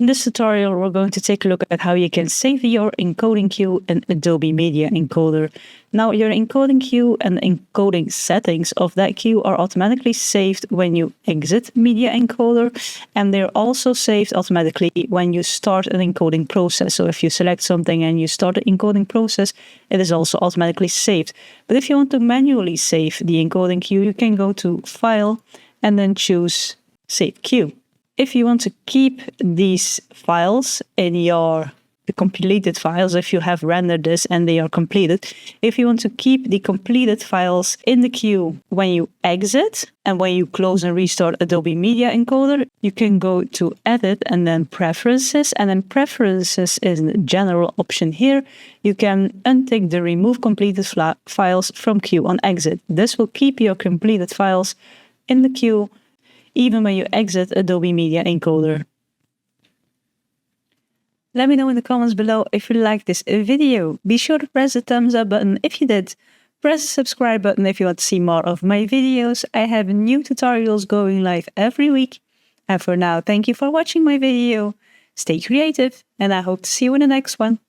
In this tutorial, we're going to take a look at how you can save your encoding queue in Adobe Media Encoder. Now, your encoding queue and encoding settings of that queue are automatically saved when you exit Media Encoder, and they're also saved automatically when you start an encoding process. So if you select something and you start the encoding process, it is also automatically saved. But if you want to manually save the encoding queue, you can go to File and then choose Save Queue. If you want to keep these files in the completed files, if you have rendered this and they are completed, if you want to keep the completed files in the queue when you exit and when you close and restart Adobe Media Encoder, you can go to Edit and then Preferences, and then Preferences is the general option here. You can untick the Remove Completed Files from Queue on exit. This will keep your completed files in the queue even when you exit Adobe Media Encoder. Let me know in the comments below if you liked this video. Be sure to press the thumbs up button if you did. Press the subscribe button if you want to see more of my videos. I have new tutorials going live every week. And for now, thank you for watching my video. Stay creative, and I hope to see you in the next one.